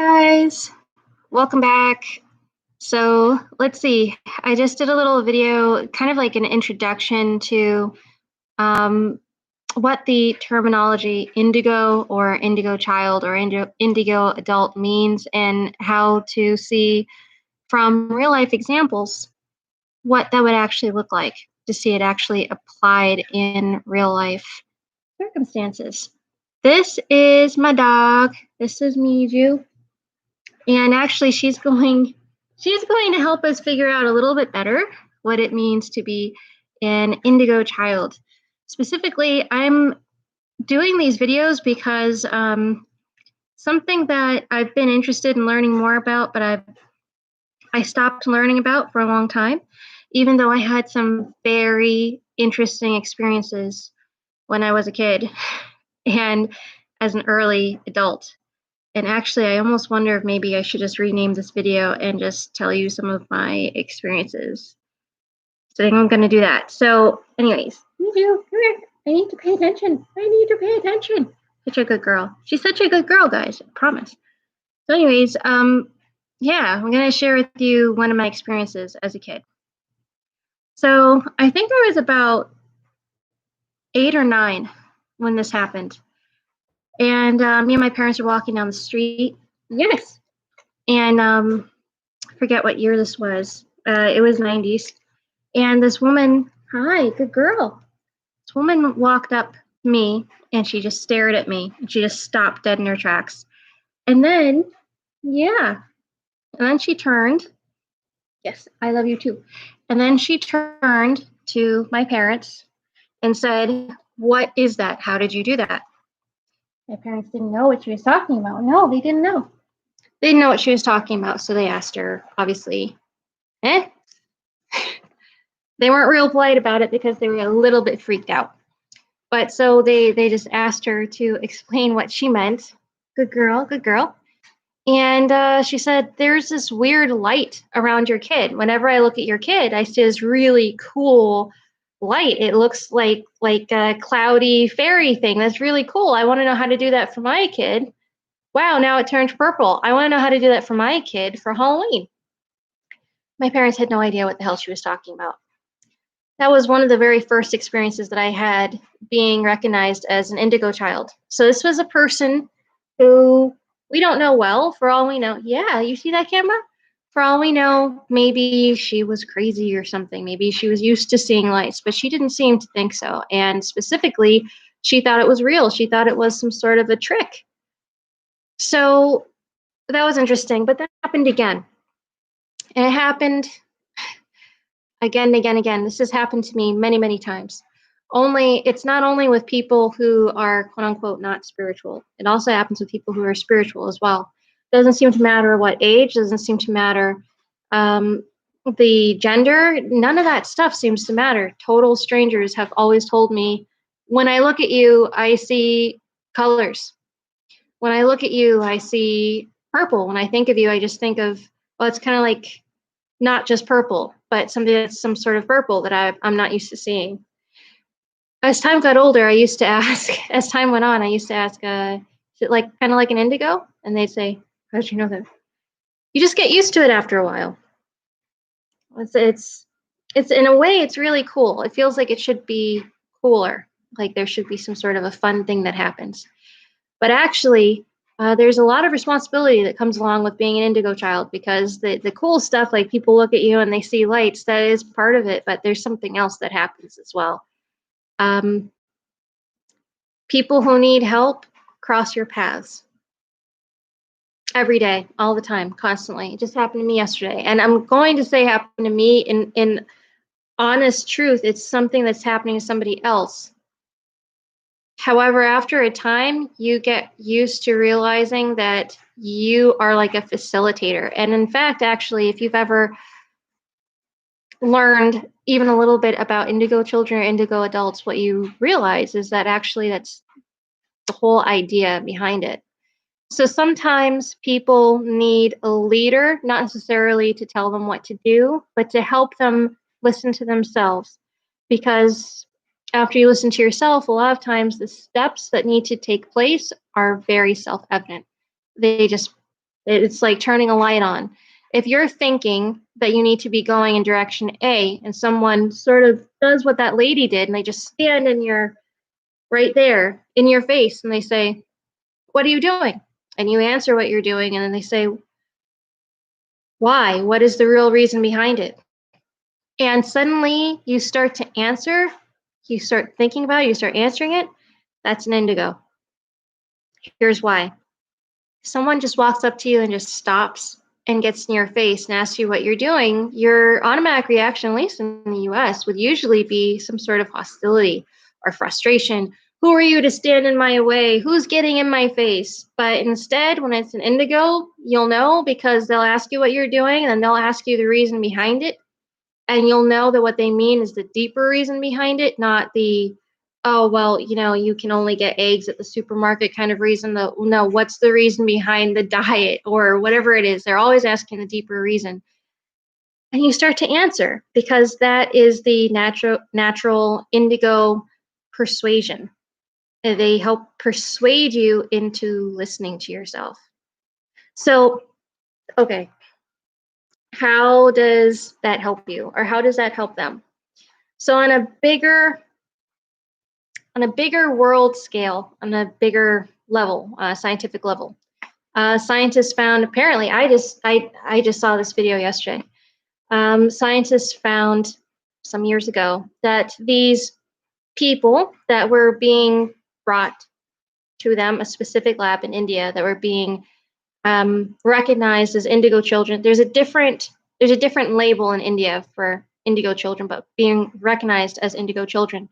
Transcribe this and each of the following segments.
Guys, welcome back. So let's see. I just did a little video, kind of like an introduction to um, what the terminology indigo or indigo child or indigo adult means, and how to see from real life examples what that would actually look like to see it actually applied in real life circumstances. This is my dog. This is Miju. And actually she's going to help us figure out a little bit better what it means to be an indigo child. Specifically, I'm doing these videos because something that I've been interested in learning more about, but I stopped learning about for a long time, even though I had some very interesting experiences when I was a kid and as an early adult. And actually, I almost wonder if maybe I should just rename this video and just tell you some of my experiences. So I think I'm going to do that. So anyways, Miju, come here. I need to pay attention. I need to pay attention. Such a good girl. She's such a good girl, guys. I promise. So anyways, yeah, I'm going to share with you one of my experiences as a kid. So I think I was about 8 or 9 when this happened. And me and my parents were walking down the street. Yes. And forget what year this was. It was 90s. And this woman, hi, good girl. This woman walked up to me and she just stared at me and she just stopped dead in her tracks. And then, yeah. And then she turned. Yes, I love you too. And then she turned to my parents and said, "What is that? How did you do that?" My parents didn't know what she was talking about. No, they didn't know. They didn't know what she was talking about. So they asked her, obviously, eh? They weren't real polite about it because they were a little bit freaked out. But so they just asked her to explain what she meant. Good girl, good girl. And she said, "There's this weird light around your kid. Whenever I look at your kid, I see this really cool light. It looks like a cloudy fairy thing. That's really cool. I want to know how to do that for my kid. Wow, now it turned purple. I want to know how to do that for my kid for Halloween." My parents had no idea what the hell she was talking about. That was one of the very first experiences that I had being recognized as an indigo child. So this was a person who we don't know well. For all we know, yeah, you see that camera? For all we know, maybe she was crazy or something. Maybe she was used to seeing lights, but she didn't seem to think so. And specifically, she thought it was real. She thought it was some sort of a trick. So that was interesting, but that happened again. And it happened again and again and again. This has happened to me many, many times. Only it's not only with people who are quote unquote not spiritual. It also happens with people who are spiritual as well. Doesn't seem to matter what age, doesn't seem to matter the gender, none of that stuff seems to matter. Total strangers have always told me, when I look at you, I see colors. When I look at you, I see purple. When I think of you, I just think of, well, it's kind of like not just purple, but something that's some sort of purple that I'm not used to seeing. As time got older, I used to ask, as time went on, I used to ask, is it like kind of like an indigo? And they'd say, how did you know that? You just get used to it after a while. It's in a way, it's really cool. It feels like it should be cooler, like there should be some sort of a fun thing that happens. But actually, there's a lot of responsibility that comes along with being an indigo child, because the cool stuff, like people look at you and they see lights, that is part of it, but there's something else that happens as well. People who need help cross your paths every day, all the time, constantly. It just happened to me yesterday. And I'm going to say happened to me in honest truth. It's something that's happening to somebody else. However, after a time, you get used to realizing that you are like a facilitator. And in fact, actually, if you've ever learned even a little bit about indigo children or indigo adults, what you realize is that actually that's the whole idea behind it. So sometimes people need a leader, not necessarily to tell them what to do, but to help them listen to themselves. Because after you listen to yourself, a lot of times the steps that need to take place are very self-evident. They just It's like turning a light on. If you're thinking that you need to be going in direction A and someone sort of does what that lady did and they just stand in your right there in your face and they say, "What are you doing?" And you answer what you're doing and then they say, "Why? What is the real reason behind it?" And suddenly you start to answer, you start thinking about it, you start answering it. That's an indigo. Here's why. Someone just walks up to you and just stops and gets in your face and asks you what you're doing, your automatic reaction, at least in the US, would usually be some sort of hostility or frustration. Who are you to stand in my way? Who's getting in my face? But instead, when it's an indigo, you'll know because they'll ask you what you're doing and then they'll ask you the reason behind it. And you'll know that what they mean is the deeper reason behind it, not the, oh, well, you can only get eggs at the supermarket kind of reason. No, what's the reason behind the diet or whatever it is? They're always asking the deeper reason. And you start to answer because that is the natural indigo persuasion. They help persuade you into listening to yourself. So, okay, how does that help you, or how does that help them? So on a bigger world scale, on a bigger level, scientific level, scientists found, apparently, I just saw this video yesterday. Scientists found some years ago that these people that were being brought to them, a specific lab in India, that were being recognized as indigo children. There's a different label in India for indigo children, but being recognized as indigo children,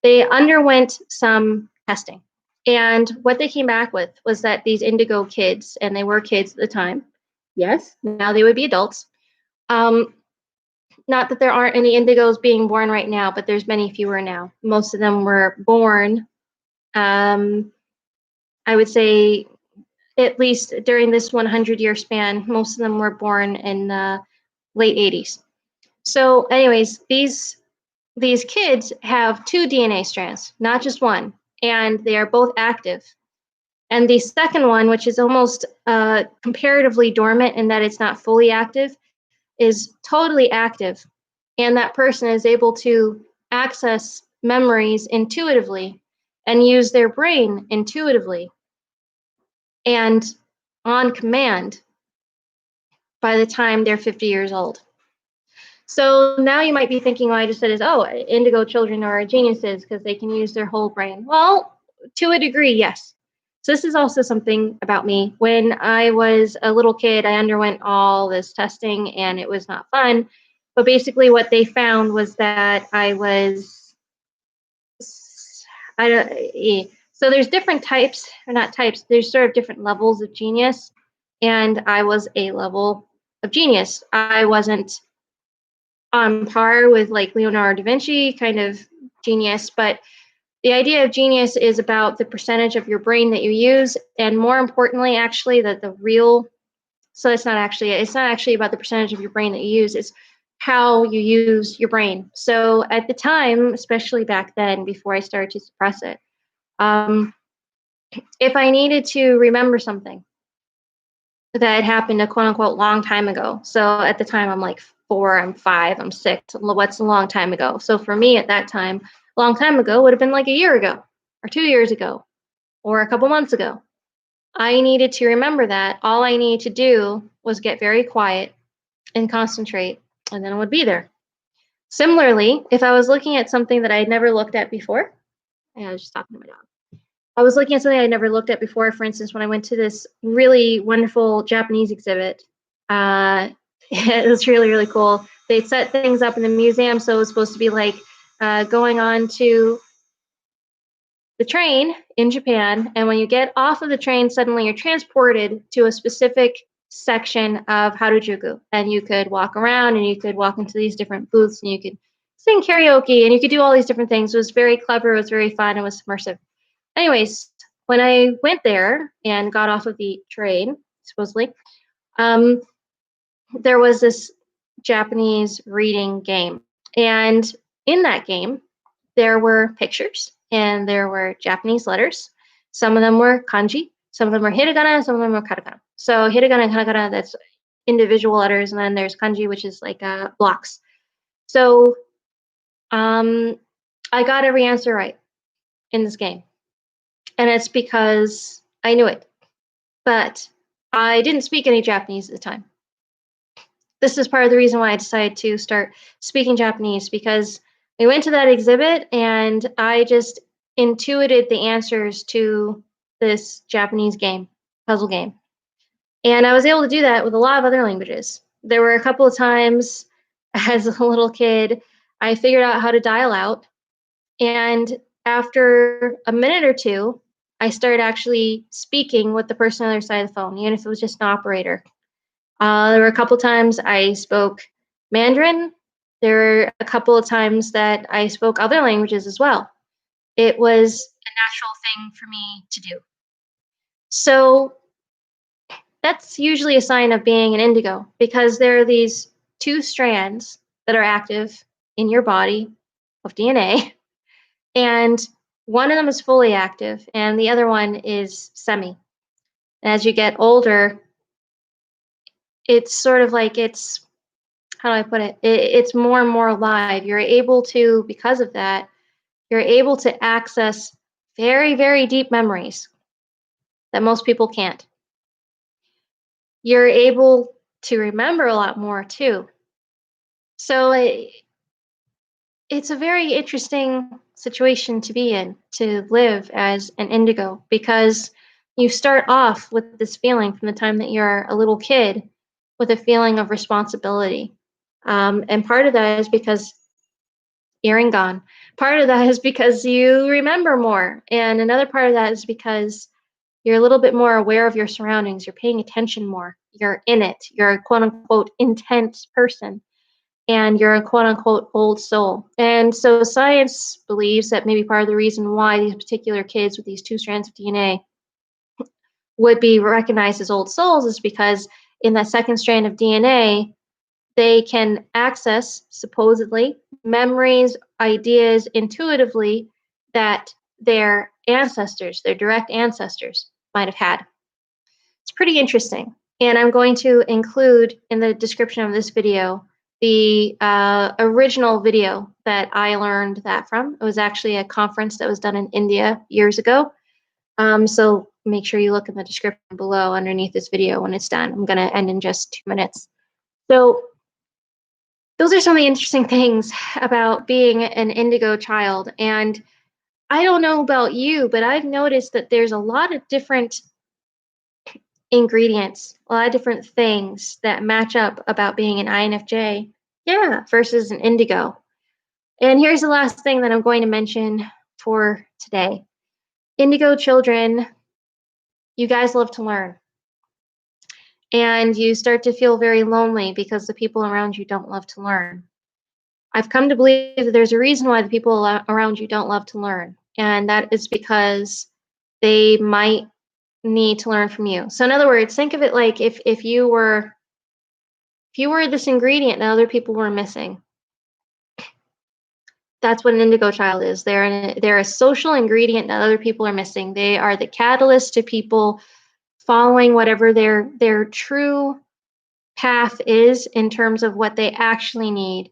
they underwent some testing. And what they came back with was that these indigo kids, and they were kids at the time, yes, now they would be adults. Not that there aren't any indigos being born right now, but there's many fewer now. Most of them were born, I would say, at least during this 100-year span, most of them were born in the late 80s. So anyways, these kids have 2 DNA strands, not just one, and they are both active. And the second one, which is almost comparatively dormant in that it's not fully active, is totally active. And that person is able to access memories intuitively and use their brain intuitively and on command by the time they're 50 years old. So now you might be thinking, well, I just said is, oh, indigo children are geniuses because they can use their whole brain. Well, to a degree, yes. So this is also something about me. When I was a little kid, I underwent all this testing and it was not fun. But basically what they found was that I was, so there's different types, or not types, there's sort of different levels of genius. And I was a level of genius. I wasn't on par with like Leonardo da Vinci kind of genius, but the idea of genius is about the percentage of your brain that you use, and more importantly, actually, that the real. So it's not actually about the percentage of your brain that you use. It's how you use your brain. So at the time, especially back then, before I started to suppress it, if I needed to remember something that happened a quote unquote long time ago. So at the time, I'm like 4, I'm 5, I'm 6. What's a long time ago? So for me at that time, a long time ago would have been like a year ago, or 2 years ago, or a couple months ago. I needed to remember that. All I needed to do was get very quiet and concentrate, and then it would be there. Similarly, if I was looking at something that I had never looked at before, I was just talking to my dog. I was looking at something I never looked at before. For instance, when I went to this really wonderful Japanese exhibit, it was really, really cool. They set things up in the museum, so it was supposed to be like going on to the train in Japan. And when you get off of the train, suddenly you're transported to a specific section of Harajuku. And you could walk around and you could walk into these different booths and you could sing karaoke and you could do all these different things. It was very clever. It was very fun. It was immersive. Anyways, when I went there and got off of the train, supposedly, there was this Japanese reading game. And in that game, there were pictures and there were Japanese letters. Some of them were kanji, Some of them are hiragana, some of them are katakana. So hiragana and katakana, that's individual letters, and then there's kanji, which is like blocks. So I got every answer right in this game, and it's because I knew it. But I didn't speak any Japanese at the time. This is part of the reason why I decided to start speaking Japanese, because we went to that exhibit and I just intuited the answers to this Japanese game, puzzle game. And I was able to do that with a lot of other languages. There were a couple of times as a little kid, I figured out how to dial out. And after a minute or two, I started actually speaking with the person on the other side of the phone, even if it was just an operator. There were a couple times I spoke Mandarin. There were a couple of times that I spoke other languages as well. It was a natural thing for me to do. So that's usually a sign of being an indigo, because there are these two strands that are active in your body of DNA, and one of them is fully active and the other one is semi. As you get older, it's sort of like how do I put it? It's more and more alive. You're able to, because of that, you're able to access very, very deep memories that most people can't. You're able to remember a lot more too. So it's a very interesting situation to be in, to live as an indigo, because you start off with this feeling from the time that you're a little kid, with a feeling of responsibility. And part of that is because earring gone. Part of that is because you remember more. And another part of that is because you're a little bit more aware of your surroundings. You're paying attention more. You're in it. You're a quote unquote intense person. And you're a quote unquote old soul. And so science believes that maybe part of the reason why these particular kids with these two strands of DNA would be recognized as old souls is because in that second strand of DNA, they can access, supposedly, memories, ideas intuitively that their ancestors, their direct ancestors, might have had. It's pretty interesting. And I'm going to include in the description of this video the original video that I learned that from. It was actually a conference that was done in India years ago. So make sure you look in the description below underneath this video when it's done. I'm going to end in just 2 minutes. So those are some of the interesting things about being an indigo child. And I don't know about you, but I've noticed that there's a lot of different ingredients, a lot of different things that match up about being an INFJ, versus an indigo. And here's the last thing that I'm going to mention for today. Indigo children, you guys love to learn. And you start to feel very lonely because the people around you don't love to learn. I've come to believe that there's a reason why the people around you don't love to learn, and that is because they might need to learn from you. So in other words, think of it like if you were this ingredient that other people were missing. That's what an indigo child is. They're a social ingredient that other people are missing. They are the catalyst to people following whatever their true path is in terms of what they actually need,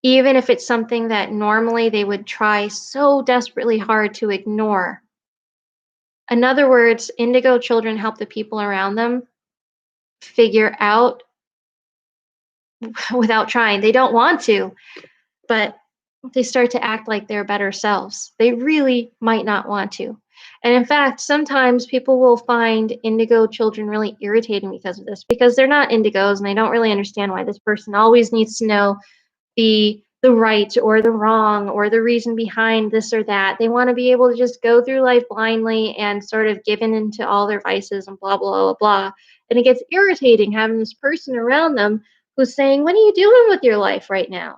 even if it's something that normally they would try so desperately hard to ignore. In other words, indigo children help the people around them figure out without trying. They don't want to, but they start to act like their better selves. They really might not want to. And in fact, sometimes people will find indigo children really irritating because of this, because they're not indigos and they don't really understand why this person always needs to know the right or the wrong or the reason behind this or that. They want to be able to just go through life blindly and sort of given into all their vices and blah, blah, blah, blah. And it gets irritating having this person around them who's saying, what are you doing with your life right now?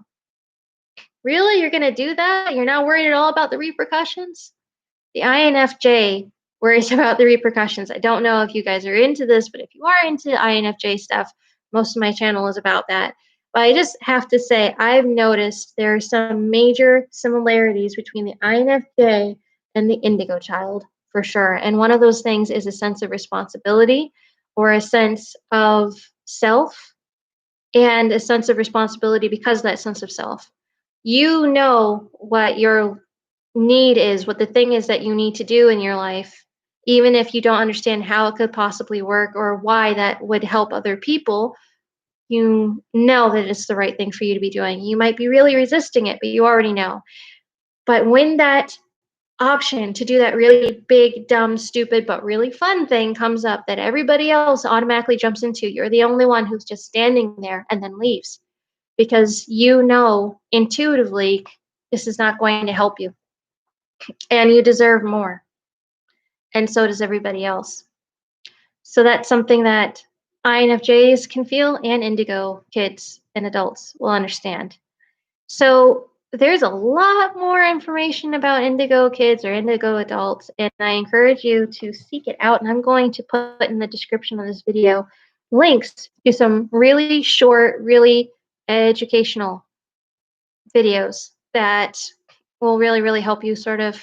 Really? You're going to do that? You're not worried at all about the repercussions? The INFJ worries about the repercussions. I don't know if you guys are into this, but if you are into INFJ stuff, most of my channel is about that. But I just have to say, I've noticed there are some major similarities between the INFJ and the indigo child. for sure. And one of those things is a sense of responsibility or a sense of self and a sense of responsibility because of that sense of self. You know what your need is, what the thing is that you need to do in your life, even if you don't understand how it could possibly work or why that would help other people. You know that it's the right thing for you to be doing. You might be really resisting it, but you already know. But when that option to do that really big, dumb, stupid, but really fun thing comes up that everybody else automatically jumps into, you're the only one who's just standing there and then leaves because you know intuitively this is not going to help you and you deserve more. And so does everybody else. So that's something that INFJs can feel and indigo kids and adults will understand. So there's a lot more information about indigo kids or indigo adults, and I encourage you to seek it out. And I'm going to put in the description of this video links to some really short, really educational videos that will really, really help you sort of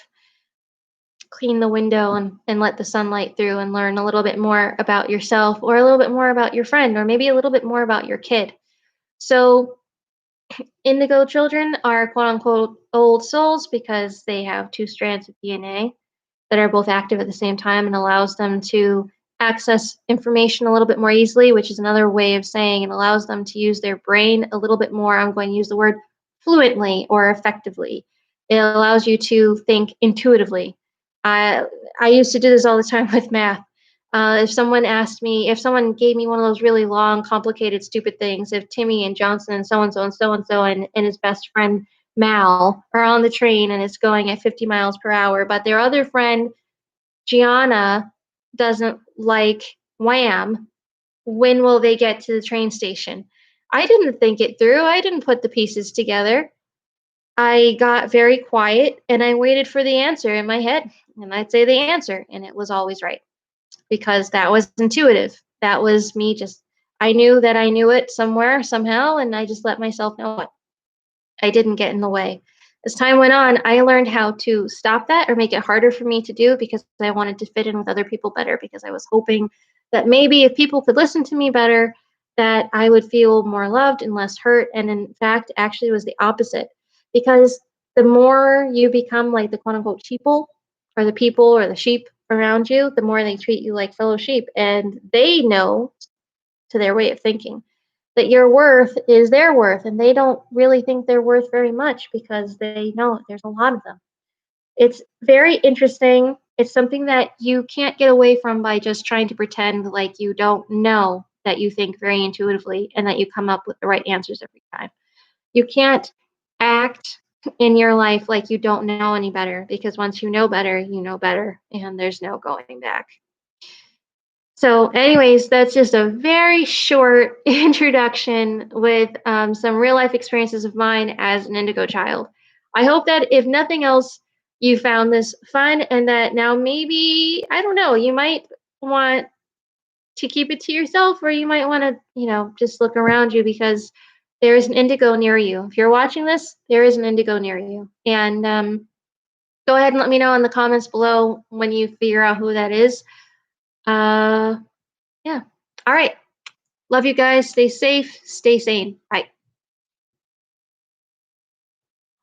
clean the window and let the sunlight through and learn a little bit more about yourself or a little bit more about your friend or maybe a little bit more about your kid. So indigo children are quote unquote old souls because they have two strands of DNA that are both active at the same time and allows them to access information a little bit more easily, which is another way of saying it allows them to use their brain a little bit more. I'm going to use the word fluently or effectively. It allows you to think intuitively. I I used to do this all the time with math. If someone gave me one of those really long, complicated, stupid things, if Timmy and Johnson and so and so and so and so and his best friend Mal are on the train and it's going at 50 miles per hour, but their other friend Gianna doesn't like Wham, when will they get to the train station? I didn't think it through. I didn't put the pieces together. I got very quiet and I waited for the answer in my head, and I'd say the answer, and it was always right because that was intuitive. That was me just, I knew that I knew it somewhere, somehow, and I just let myself know it. I didn't get in the way. As time went on, I learned how to stop that or make it harder for me to do because I wanted to fit in with other people better because I was hoping that maybe if people could listen to me better, that I would feel more loved and less hurt. And in fact, actually, it was the opposite because the more you become like the quote unquote sheeple or the people or the sheep around you, the more they treat you like fellow sheep. And they know to their way of thinking that your worth is their worth and they don't really think they're worth very much because they know there's a lot of them. It's very interesting. It's something that you can't get away from by just trying to pretend like you don't know that you think very intuitively and that you come up with the right answers every time. You can't act in your life like you don't know any better because once you know better, and there's no going back. So, anyways, that's just a very short introduction with some real life experiences of mine as an indigo child. I hope that if nothing else, you found this fun and that now maybe, I don't know, you might want to keep it to yourself or you might want to, just look around you because there is an indigo near you. If you're watching this, there is an indigo near you. And go ahead and let me know in the comments below when you figure out who that is. Yeah. All right. Love you guys. Stay safe. Stay sane. Bye.